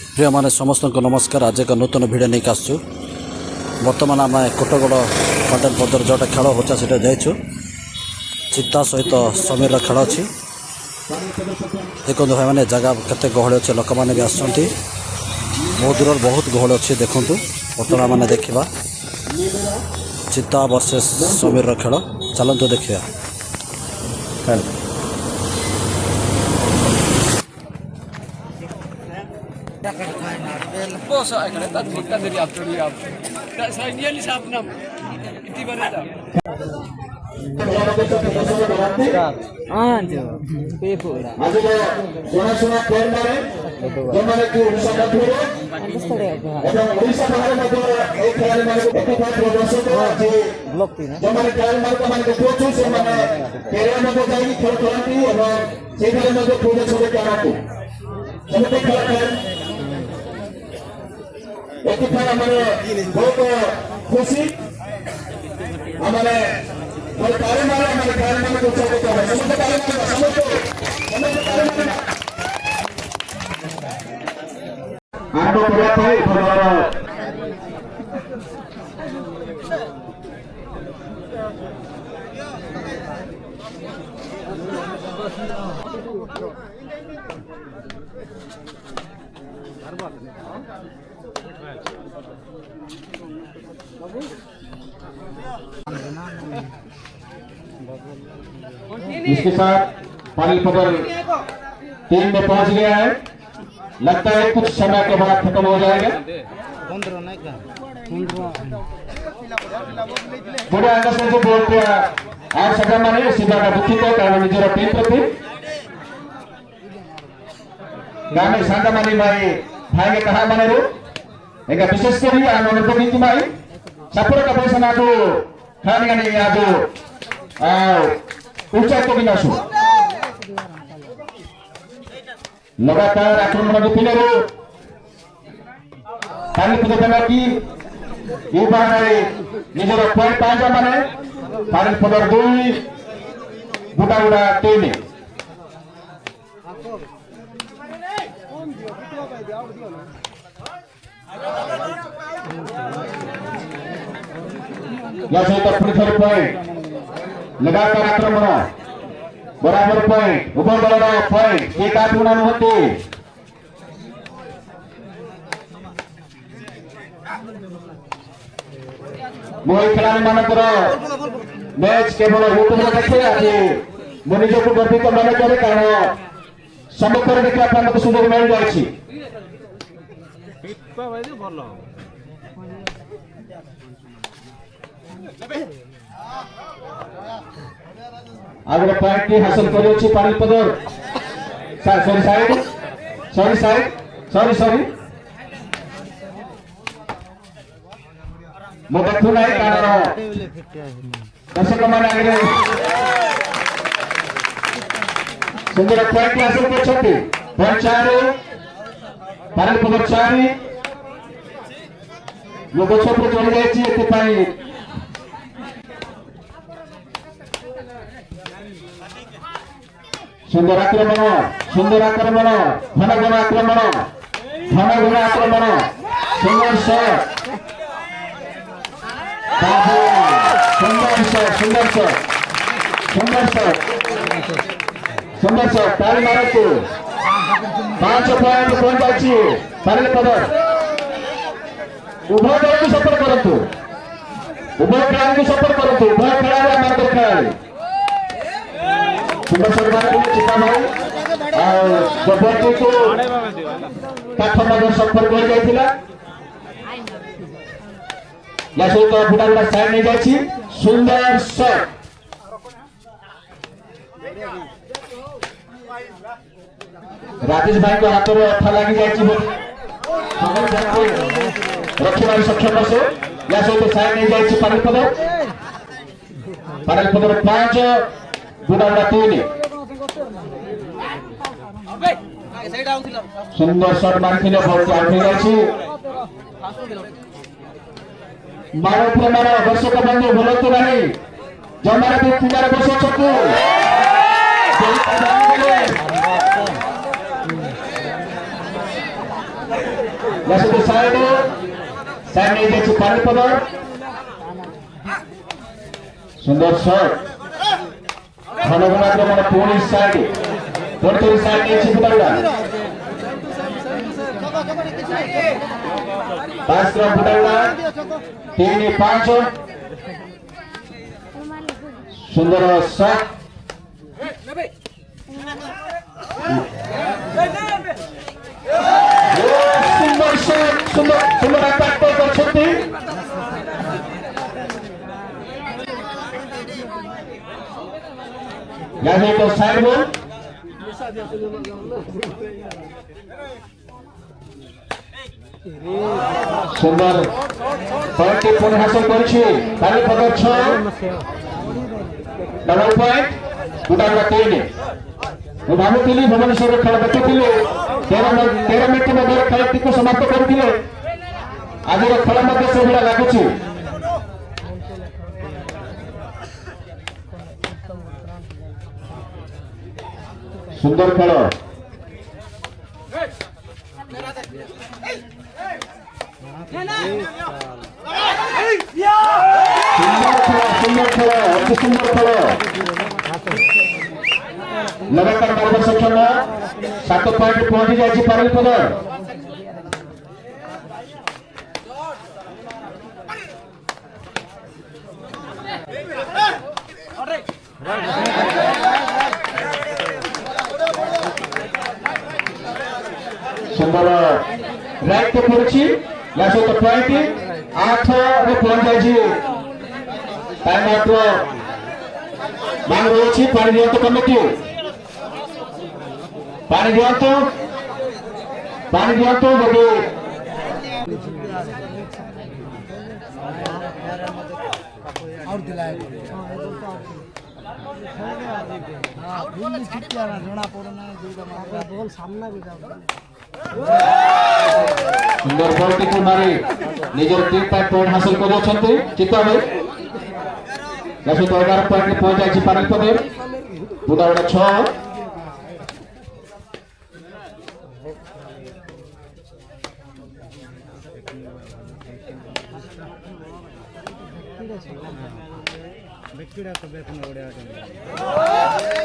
प्रिय माने समस्त को नमस्कार। आज एक नूतन भिड नहीं आसचु। बर्तमान आम कोटगड़ पाटन पदर जोटा खेल होचा से जाइछु। चित्ता सहित समीर खेल अच्छी देखो भाई मैंने जगह केते गहली अच्छे लोक मैंने भी आसुँच बहुत दूर बहुत गहली अच्छी देखूँ। बर्तमान मैंने देखा चित्ता वर्सेस समीर खेल चलतु देखा। बहुत खुशी हमारे इसके साथ पानी पकड़ 3 में पहुंच गया है। लगता है कुछ समय के बाद खत्म हो जाएगा। बड़े अंग से जो बोलते हैं आज सजा माने सीधा का दुखी को कारण निजर टीम प्रति गाने सांगा मानी भाई भाई के कहा माने रो एक विशेष करी आनंद को नीति माई सफर का पैसा ना तो खाने का नहीं आज ऊंचा को बिना सु लगातार आक्रमण को पिले रो खाली पद बना की ये बार निजर पॉइंट पांच माने खाली पद 2 बुटा बुटा 3 या सहित पृथ्वी पॉइंट लगातार आक्रमण बराबर पॉइंट उभय दल पॉइंट एक अनुभूति मोहि खिलाड़ी मानकर मैच केवल यूट्यूब देखे आज मो निजक गर्वित मन करे कारण सम्मुखें देखा मत सुजोग मिल जाए। आगे पॉइंट हासिल कर पानी पदर सॉरी मो देखु ना कारण दर्शक मान आगे सुंदर पॉइंट हासिल कर पॉइंट 4 पानी पदर 4 मो गछ पर चढ़ी जाए। सुंदर आक्रमण घन घन आक्रमण सुंदर शॉट ताली मारतु 5 पॉइंट पहुंच जाए पानी पदर उभय दल को सपोर्ट करतु उभय खिलाड़ी को सपोर्ट करतु उभय खिलाड़ी आम खिलाड़ी सुंदर शॉट चिता भाई जबरदस्ती को काठ मध्य संपर्क हो जाइथिला या सहित बुढ़ा बुढ़ा साइड नहीं जाइछि सुंदर शॉट राजेश भाई को हाथ में अठा लगी जाइछि रखिबार सक्षम से या सहित साइड नहीं जाइछि पानी पदर 5 बुढ़ा बुढ़ा 3 सुंदर शॉट मारथिले बहुत आउट हो जाइछि मारो प्रमाण दर्शक बंधु भूलतु नहीं जमाना भी तुम्हारे बस छकु जैसे साइड नहीं जाए पानीपद सुंदर शॉट घन घन आक्रमण पुणी साइड नहीं फुटाड़ा 5 क्रम फुटाड़ा 3-5 सुंदर शॉट सुंदर शॉट सुंदर अटैक करछथि यानी तो साइड बॉल सुंदर पॉइंट पुनः हासिल करछि पानीपद 6 डबल पॉइंट फुटाड़ा 3 ମୁଁ ଭାବୁଥିଲି ଭୁବନେଶ୍ୱର ଖେଳ ଦେଖୁଥିଲି 13 ମିନିଟ୍ ମଧ୍ୟରେ ଖେଳଟିକୁ ସମାପ୍ତ କରିଥିଲେ ଆଜିର ଖେଳ ମଧ୍ୟ ସେଭଳିଆ ଲାଗୁଛି ସୁନ୍ଦର ଖେଳ सुंदर खेल अति सुंदर खेल लगातार मारवा सक्षम 7 पॉइंट पहुंची जाए पानीपद सुंदर रैंक तो पड़ी या सहित पॉइंट 8 रे पहुंच जाए टाइम आउट मांग रही पानी दिंतु कमिटी पानी दिंतु बोली सुंदर बॉल टी मारी निजर 3 पॉइंट हासिल कर चित्ता में 11 पॉइंट पहुंच जाए पानीपद फुटाड़ा 6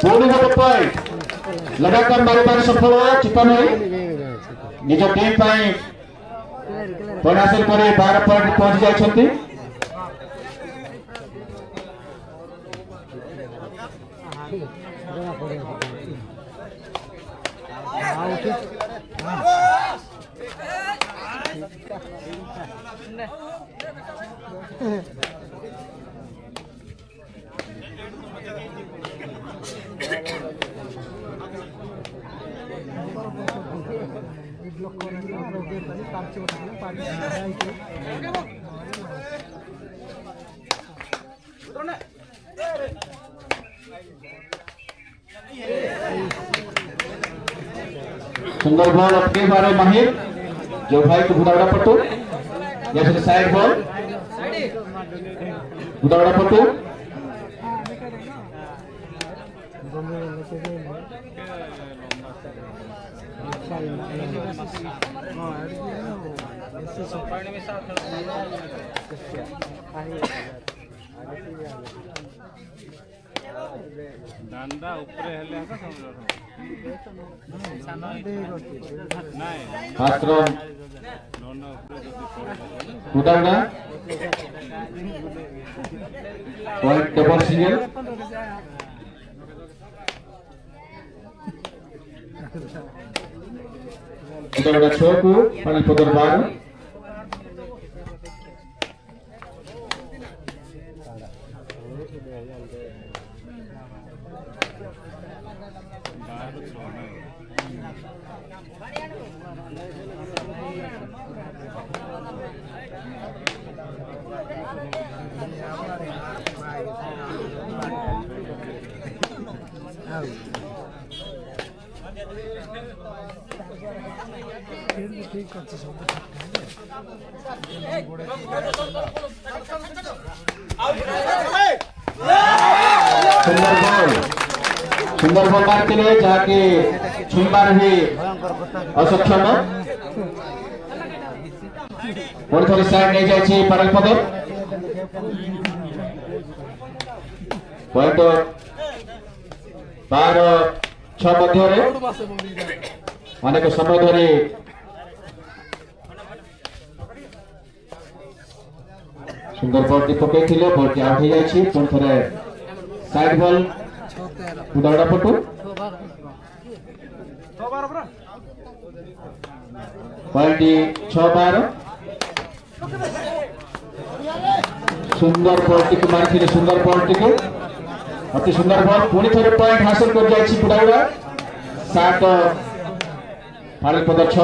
पुणी गोटे पॉइंट लगातार मारिबार सफल चित्ता में निज टीम पॉइंट हासिल कर 12 पॉइंट पहुंच जाए सुंदर बॉल अपने बारे माहिर जो भाई को फुटाड़ा पट्टू जैसे साइड बॉल फुटाड़ा पट्टू दांडा ऊपर हेले का मात्र फुटाड़ा पॉइंट डबल सिंगल फुटाड़ा 6 को पानीपद 12 सुंदर बॉल मारते जहाँकि छुईबार भी असक्षम पुणी थोड़ी साइड नहीं जाइए पारल पद पॉइंट 12-6 मध्य अनेक समय धरी सुंदर बॉल पकई बॉल टी आउट हो जाए पुणी थे साइड बॉल उदाड़ा पटु पॉइंट 6-12 सुंदर बॉल टी मारी सुंदर बॉल टी अति सुंदर बॉल पुणी थे पॉइंट हासिल कर जाए पुडाउड़ा 7 पारलपद 6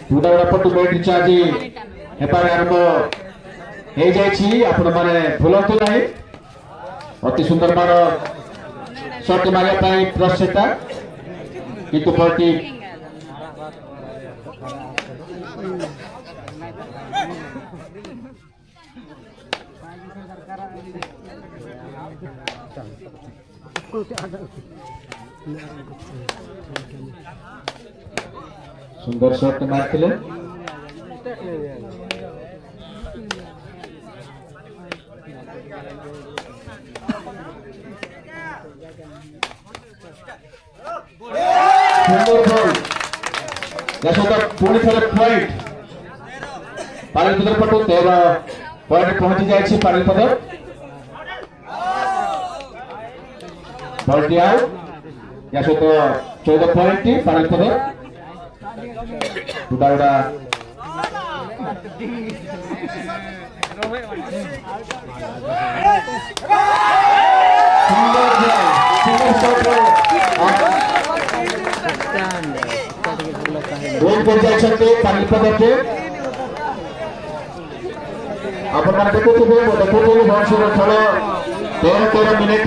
पुडाउड़ा पटु बैट चार्ज हेपार आरंभ हो जाए आपण माने भूलतु नहीं अति सुंदर मार शॉट मारिया प्रचेष्टा किंतु बॉलटी सुंदर शॉट मारते पुणी थे पॉइंट पारलपद पटु 13 पॉइंट पहुंची जाए पारलपद बॉल टी आउट या सहित 14 पॉइंट पारलपद पुडाउड़ा गोल कर जाए पारलपद के आपण देखुवे खेल 13 मिनिट